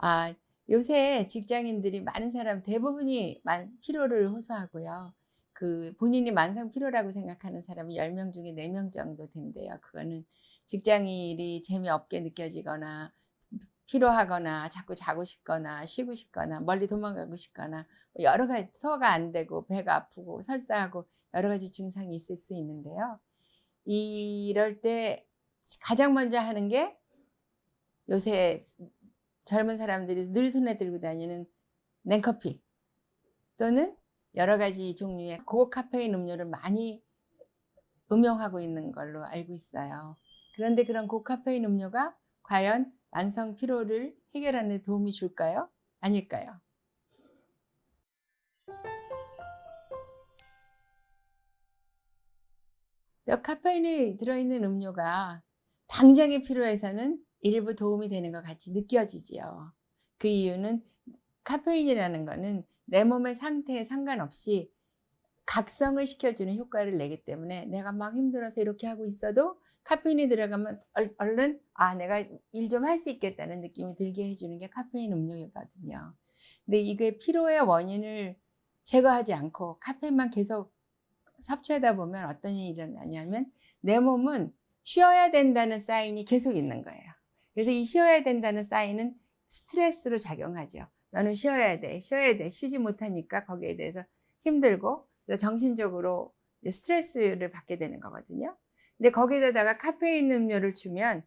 아, 요새 직장인들이 많은 사람 대부분이 피로를 호소하고요. 본인이 만성 피로라고 생각하는 사람이 10명 중에 4명 정도 된대요. 그거는 직장 일이 재미없게 느껴지거나 피로하거나 자꾸 자고 싶거나 쉬고 싶거나 멀리 도망가고 싶거나 뭐 여러 가지 소화가 안 되고 배가 아프고 설사하고 여러 가지 증상이 있을 수 있는데요. 이럴 때 가장 먼저 하는 게 요새 젊은 사람들이 늘 손에 들고 다니는 냉커피 또는 여러 가지 종류의 고카페인 음료를 많이 음용하고 있는 걸로 알고 있어요. 그런데 그런 고카페인 음료가 과연 만성 피로를 해결하는 데 도움이 줄까요? 아닐까요? 카페인이 들어있는 음료가 당장의 피로에서는 일부 도움이 되는 것 같이 느껴지지요. 그 이유는 카페인이라는 거는 내 몸의 상태에 상관없이 각성을 시켜주는 효과를 내기 때문에 내가 막 힘들어서 이렇게 하고 있어도 카페인이 들어가면 얼른 내가 일 좀 할 수 있겠다는 느낌이 들게 해주는 게 카페인 음료거든요. 근데 이게 피로의 원인을 제거하지 않고 카페인만 계속 섭취하다 보면 어떤 일이 일어나냐면 내 몸은 쉬어야 된다는 사인이 계속 있는 거예요. 그래서 이 쉬어야 된다는 사인은 스트레스로 작용하죠. 너는 쉬어야 돼, 쉬어야 돼. 쉬지 못하니까 거기에 대해서 힘들고 정신적으로 스트레스를 받게 되는 거거든요. 근데 거기에다가 카페인 음료를 주면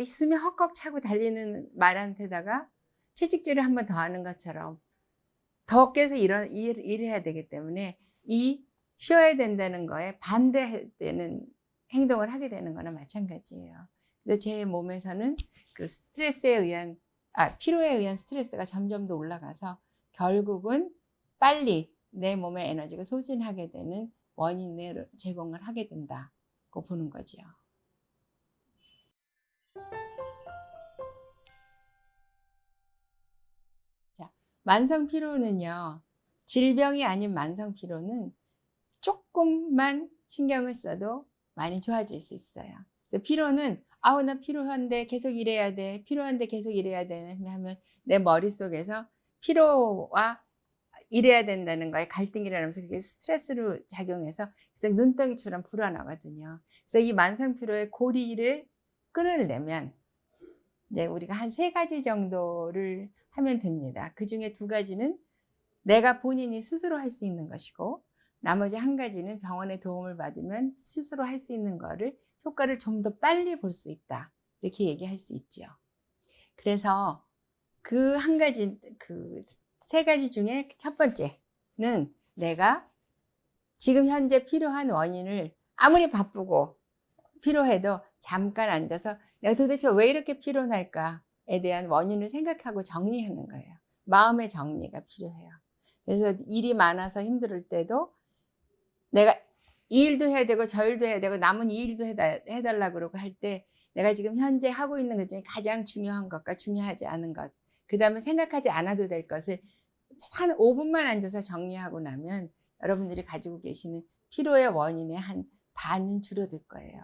숨이 헉헉 차고 달리는 말한테다가 채찍질을 한 번 더 하는 것처럼 더 깨서 일해야 되기 때문에 이 쉬어야 된다는 거에 반대되는 행동을 하게 되는 거나 마찬가지예요. 그래서 제 몸에서는 그 피로에 의한 스트레스가 점점 더 올라가서 결국은 빨리 내 몸의 에너지가 소진하게 되는 원인을 제공을 하게 된다고 보는 거죠. 자, 만성 피로는요, 질병이 아닌 만성 피로는 조금만 신경을 써도 많이 좋아질 수 있어요. 그래서 피로는 나 피로한데 계속 일해야 돼. 피로한데 계속 일해야 돼. 하면 내 머릿속에서 피로와 일해야 된다는 거에 갈등이 일어나면서 그게 스트레스로 작용해서 그래서 눈덩이처럼 불어나거든요. 그래서 이 만성 피로의 고리를 끊으려면 이제 우리가 한 3가지 정도를 하면 됩니다. 그중에 2가지는 내가 본인이 스스로 할 수 있는 것이고 나머지 1가지는 병원의 도움을 받으면 스스로 할 수 있는 거를 효과를 좀 더 빨리 볼 수 있다. 이렇게 얘기할 수 있죠. 그래서 그 3가지 중에 첫 번째는 내가 지금 현재 필요한 원인을 아무리 바쁘고 필요해도 잠깐 앉아서 내가 도대체 왜 이렇게 피곤할까에 대한 원인을 생각하고 정리하는 거예요. 마음의 정리가 필요해요. 그래서 일이 많아서 힘들 때도 내가 이 일도 해야 되고 저 일도 해야 되고 남은 이 일도 해달라고 그러고 할 때 내가 지금 현재 하고 있는 것 중에 가장 중요한 것과 중요하지 않은 것, 그 다음에 생각하지 않아도 될 것을 한 5분만 앉아서 정리하고 나면 여러분들이 가지고 계시는 피로의 원인의 한 반은 줄어들 거예요.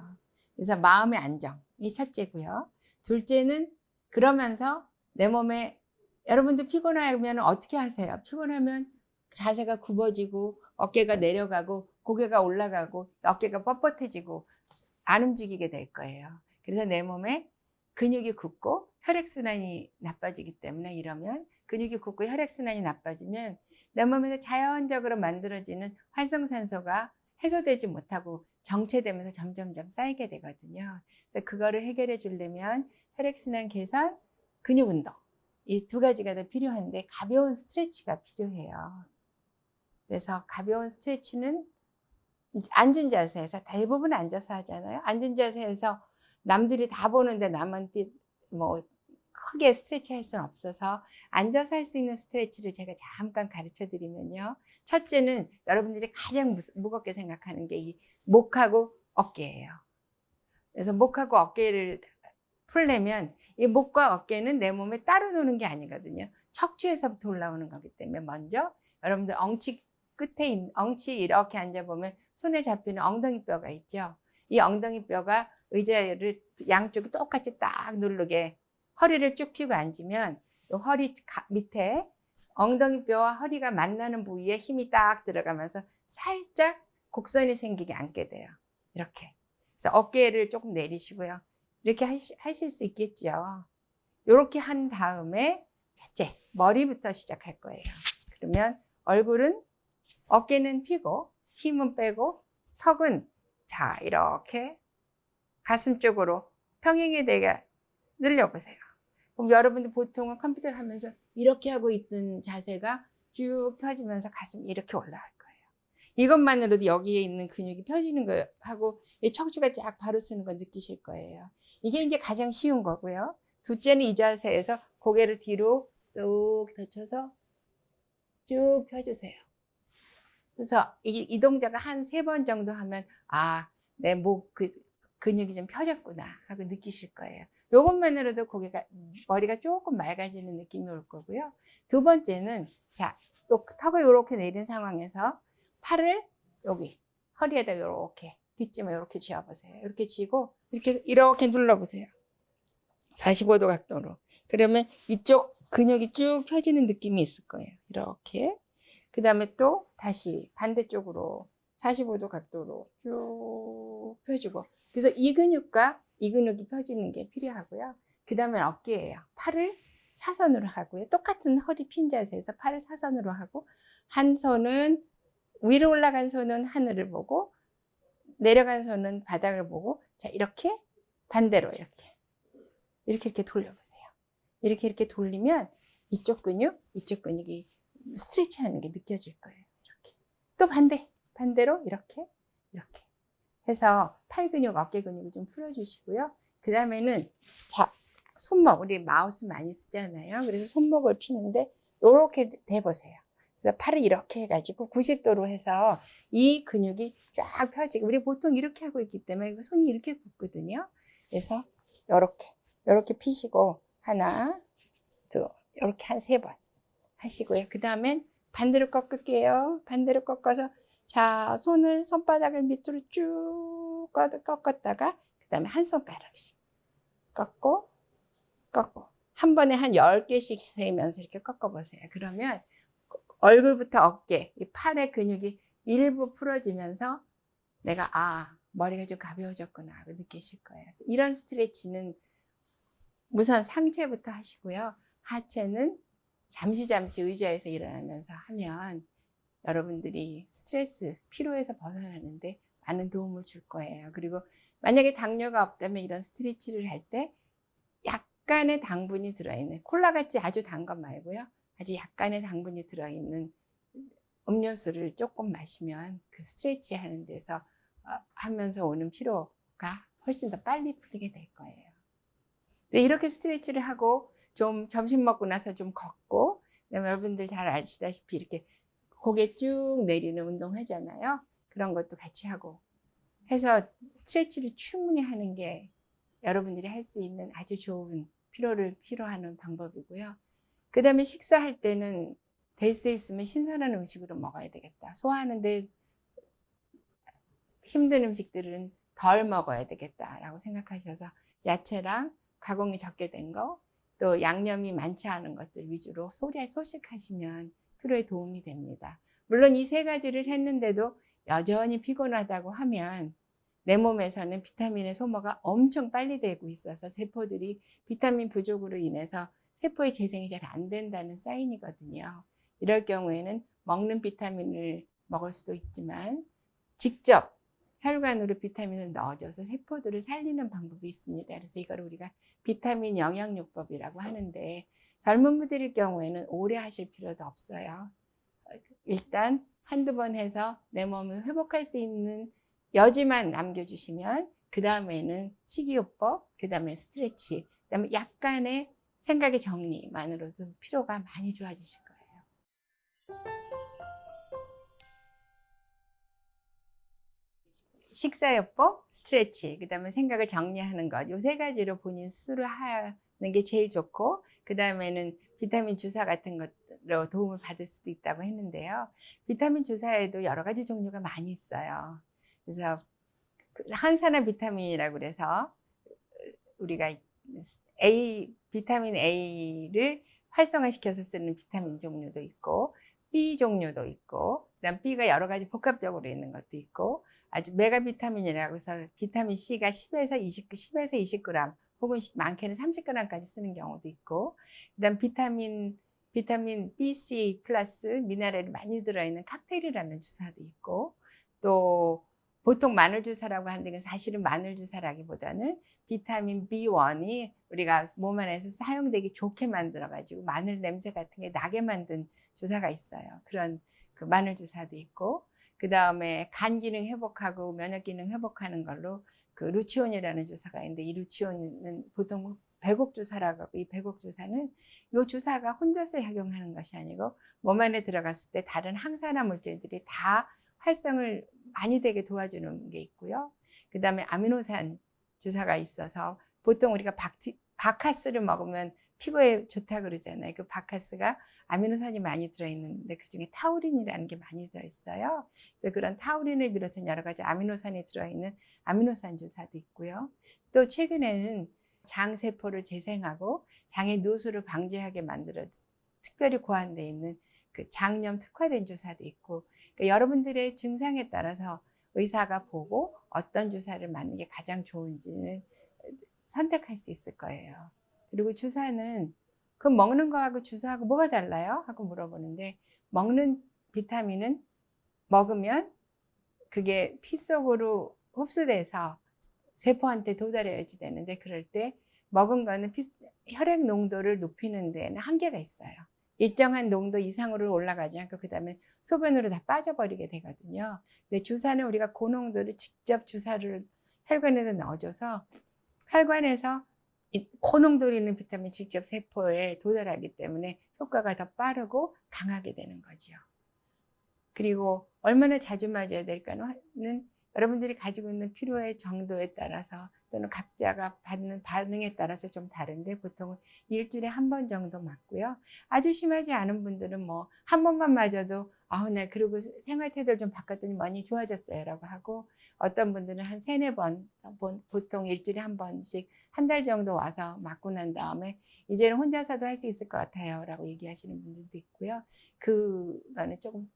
그래서 마음의 안정이 첫째고요. 둘째는 그러면서 내 몸에 여러분들 피곤하면 어떻게 하세요? 피곤하면 자세가 굽어지고 어깨가 내려가고 고개가 올라가고 어깨가 뻣뻣해지고 안 움직이게 될 거예요. 그래서 내 몸에 근육이 굳고 혈액순환이 나빠지기 때문에 이러면 근육이 굳고 혈액순환이 나빠지면 내 몸에서 자연적으로 만들어지는 활성산소가 해소되지 못하고 정체되면서 점점점 쌓이게 되거든요. 그래서 그거를 해결해 주려면 혈액순환 개선, 근육 운동 이 2가지가 더 필요한데 가벼운 스트레치가 필요해요. 그래서 가벼운 스트레치는 앉은 자세에서 대부분 앉아서 하잖아요. 앉은 자세에서 남들이 다 보는데 나만 뭐 크게 스트레치 할 수는 없어서 앉아서 할 수 있는 스트레치를 제가 잠깐 가르쳐 드리면요. 첫째는 여러분들이 가장 무겁게 생각하는 게 이 목하고 어깨예요. 그래서 목하고 어깨를 풀려면 이 목과 어깨는 내 몸에 따로 노는 게 아니거든요. 척추에서부터 올라오는 거기 때문에 먼저 여러분들 엉치 이렇게 앉아보면 손에 잡히는 엉덩이 뼈가 있죠. 이 엉덩이 뼈가 의자를 양쪽이 똑같이 딱 누르게 허리를 쭉 펴고 앉으면 요 허리 밑에 엉덩이 뼈와 허리가 만나는 부위에 힘이 딱 들어가면서 살짝 곡선이 생기게 앉게 돼요. 이렇게. 그래서 어깨를 조금 내리시고요. 이렇게 하실 수 있겠죠. 이렇게 한 다음에 첫째, 머리부터 시작할 거예요. 그러면 얼굴은 어깨는 펴고 힘은 빼고 턱은 자 이렇게 가슴 쪽으로 평행이 되게 늘려보세요. 그럼 여러분들 보통은 컴퓨터 하면서 이렇게 하고 있던 자세가 쭉 펴지면서 가슴이 이렇게 올라갈 거예요. 이것만으로도 여기에 있는 근육이 펴지는 거하고 척추가 쫙 바로 서는 거 느끼실 거예요. 이게 이제 가장 쉬운 거고요. 둘째는 이 자세에서 고개를 뒤로 쭉 젖혀서 쭉 펴주세요. 그래서 이 동작을 한 3번 정도 하면 아, 내 목 근육이 좀 펴졌구나 하고 느끼실 거예요. 이것만으로도 머리가 조금 맑아지는 느낌이 올 거고요. 두 번째는 자, 턱을 이렇게 내린 상황에서 팔을 여기 허리에다 이렇게 뒷짐을 이렇게 쥐어보세요. 이렇게 쥐고 이렇게 눌러보세요. 45도 각도로. 그러면 이쪽 근육이 쭉 펴지는 느낌이 있을 거예요. 이렇게. 그 다음에 또 다시 반대쪽으로 45도 각도로 쭉 펴주고. 그래서 이 근육과 이 근육이 펴지는 게 필요하고요. 그 다음에 어깨예요. 팔을 사선으로 하고요. 똑같은 허리 핀 자세에서 팔을 사선으로 하고 한 손은 위로 올라간 손은 하늘을 보고 내려간 손은 바닥을 보고 자 이렇게 반대로 이렇게 돌려보세요. 이렇게 돌리면 이쪽 근육이 스트레치 하는 게 느껴질 거예요. 이렇게. 또 반대로 이렇게 해서 팔 근육, 어깨 근육을 좀 풀어주시고요. 그 다음에는 자, 손목, 우리 마우스 많이 쓰잖아요. 그래서 손목을 피는데 이렇게 대보세요. 그래서 팔을 이렇게 해가지고 90도로 해서 이 근육이 쫙 펴지고 우리 보통 이렇게 하고 있기 때문에 손이 이렇게 굳거든요. 그래서 이렇게 피시고 하나, 둘, 이렇게 한 3번 하시고요. 그 다음엔 반대로 꺾을게요. 반대로 꺾어서 자, 손바닥을 밑으로 쭉 꺾었다가 그 다음에 한 손가락씩 꺾고 한 번에 한 10개씩 세면서 이렇게 꺾어보세요. 그러면 얼굴부터 어깨, 이 팔의 근육이 일부 풀어지면서 내가 머리가 좀 가벼워졌구나 하고 느끼실 거예요. 그래서 이런 스트레치는 우선 상체부터 하시고요. 하체는 잠시 의자에서 일어나면서 하면 여러분들이 스트레스, 피로에서 벗어나는데 많은 도움을 줄 거예요. 그리고 만약에 당뇨가 없다면 이런 스트레치를 할 때 약간의 당분이 들어있는 콜라같이 아주 단 것 말고요. 아주 약간의 당분이 들어있는 음료수를 조금 마시면 그 스트레치 하는 데서 하면서 오는 피로가 훨씬 더 빨리 풀리게 될 거예요. 이렇게 스트레치를 하고 좀 점심 먹고 나서 좀 걷고 그다음에 여러분들 잘 아시다시피 이렇게 고개 쭉 내리는 운동 하잖아요. 그런 것도 같이 하고 해서 스트레치를 충분히 하는 게 여러분들이 할 수 있는 아주 좋은 피로를 피로하는 방법이고요. 그 다음에 식사할 때는 될 수 있으면 신선한 음식으로 먹어야 되겠다. 소화하는데 힘든 음식들은 덜 먹어야 되겠다라고 생각하셔서 야채랑 가공이 적게 된 거, 또 양념이 많지 않은 것들 위주로 소식하시면 피로에 도움이 됩니다. 물론 이 3가지를 했는데도 여전히 피곤하다고 하면 내 몸에서는 비타민의 소모가 엄청 빨리 되고 있어서 세포들이 비타민 부족으로 인해서 세포의 재생이 잘 안 된다는 사인이거든요. 이럴 경우에는 먹는 비타민을 먹을 수도 있지만 직접 혈관으로 비타민을 넣어줘서 세포들을 살리는 방법이 있습니다. 그래서 이걸 우리가 비타민 영양요법이라고 하는데 젊은 분들일 경우에는 오래 하실 필요도 없어요. 일단 한두 번 해서 내 몸을 회복할 수 있는 여지만 남겨주시면 그 다음에는 식이요법, 그 다음에 스트레치, 그 다음에 약간의 생각의 정리만으로도 피로가 많이 좋아지실 거예요. 식사요법, 스트레치, 그 다음에 생각을 정리하는 것, 이 3가지로 본인 스스로 하는 게 제일 좋고 그 다음에는 비타민 주사 같은 것으로 도움을 받을 수도 있다고 했는데요. 비타민 주사에도 여러 가지 종류가 많이 있어요. 그래서 항산화 비타민이라고 그래서 우리가 A 비타민 A를 활성화시켜서 쓰는 비타민 종류도 있고 B 종류도 있고 그다음 B가 여러 가지 복합적으로 있는 것도 있고 아주 메가 비타민이라고 해서 비타민 C가 10에서 20g 혹은 많게는 30g까지 쓰는 경우도 있고 그다음 비타민 B, C 플러스 미네랄이 많이 들어있는 칵테일이라는 주사도 있고 또 보통 마늘 주사라고 하는데 사실은 마늘 주사라기보다는 비타민 B1이 우리가 몸 안에서 사용되기 좋게 만들어가지고 마늘 냄새 같은 게 나게 만든 주사가 있어요. 그런 그 마늘 주사도 있고 그 다음에 간 기능 회복하고 면역 기능 회복하는 걸로 그 루치온이라는 주사가 있는데 이 루치온은 보통 배곡 주사라고 하고 이 배곡 주사는 이 주사가 혼자서 작용하는 것이 아니고 몸 안에 들어갔을 때 다른 항산화 물질들이 다 활성을 많이 되게 도와주는 게 있고요. 그 다음에 아미노산 주사가 있어서 보통 우리가 바카스를 먹으면 피부에 좋다 그러잖아요. 그 바카스가 아미노산이 많이 들어있는데 그중에 타우린이라는 게 많이 들어있어요. 그래서 그런 타우린을 비롯한 여러 가지 아미노산이 들어있는 아미노산 주사도 있고요. 또 최근에는 장세포를 재생하고 장의 누수를 방지하게 만들어 특별히 고안되어 있는 그 장염 특화된 주사도 있고 그러니까 여러분들의 증상에 따라서 의사가 보고 어떤 주사를 맞는 게 가장 좋은지를 선택할 수 있을 거예요. 그리고 주사는 그럼 먹는 거하고 주사하고 뭐가 달라요? 하고 물어보는데 먹는 비타민은 먹으면 그게 피 속으로 흡수돼서 세포한테 도달해야지 되는데 그럴 때 먹은 거는 혈액 농도를 높이는 데는 한계가 있어요. 일정한 농도 이상으로 올라가지 않고 그 다음에 소변으로 다 빠져버리게 되거든요. 근데 주사는 우리가 고농도를 직접 주사를 혈관에다 넣어줘서 혈관에서 고농도로 있는 비타민 직접 세포에 도달하기 때문에 효과가 더 빠르고 강하게 되는 거죠. 그리고 얼마나 자주 맞아야 될까는 여러분들이 가지고 있는 필요의 정도에 따라서 또는 각자가 받는 반응에 따라서 좀 다른데 보통은 일주일에 한 번 정도 맞고요. 아주 심하지 않은 분들은 뭐 한 번만 맞아도 네 그리고 생활 태도를 좀 바꿨더니 많이 좋아졌어요 라고 하고 어떤 분들은 한 3-4번 보통 일주일에 한 번씩 한 달 정도 와서 맞고 난 다음에 이제는 혼자서도 할 수 있을 것 같아요 라고 얘기하시는 분들도 있고요. 그거는 조금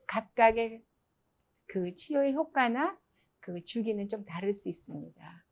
각각의 그 치료의 효과나 그 주기는 좀 다를 수 있습니다.